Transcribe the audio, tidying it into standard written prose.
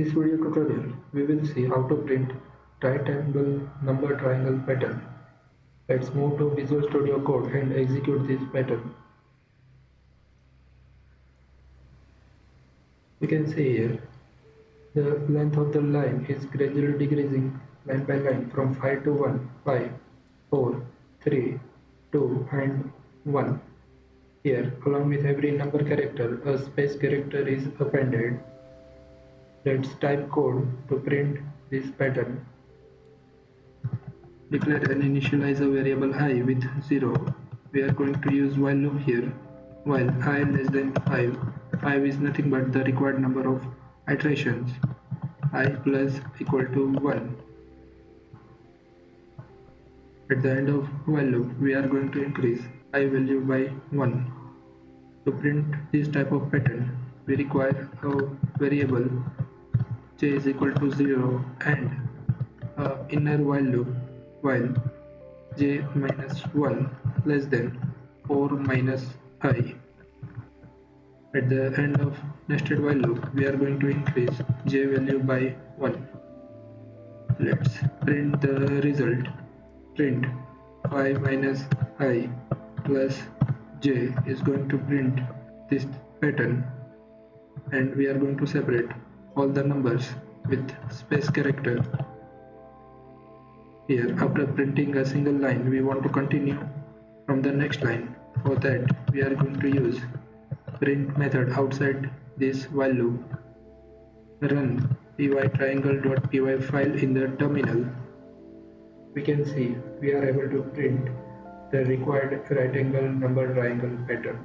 this video tutorial, we will see how to print right angle number triangle pattern. Let's move to Visual Studio Code and execute this pattern. You can see here, the length of the line is gradually decreasing line by line from 5 to 1, 5, 4, 3, 2 and 1. Here, along with every number character, a space character is appended. Let's type code to print this pattern. Declare and initialize a variable I with 0. We are going to use while loop here. While I less than 5, 5 is nothing but the required number of iterations. I plus equal to 1. At the end of while loop, we are going to increase I value by 1. To print this type of pattern, we require a variable j is equal to 0 and a inner while loop while j minus 1 less than 4 minus I. At the end of nested while loop, we are going to increase j value by 1. Let's print the result. Print 5 minus I plus j is going to print this pattern, and we are going to separate all the numbers with space character. Here, after printing a single line, we want to continue from the next line. For that, we are going to use print method outside this while loop. Run pytriangle.py file in the terminal. We can see we are able to print the required right angle number triangle pattern.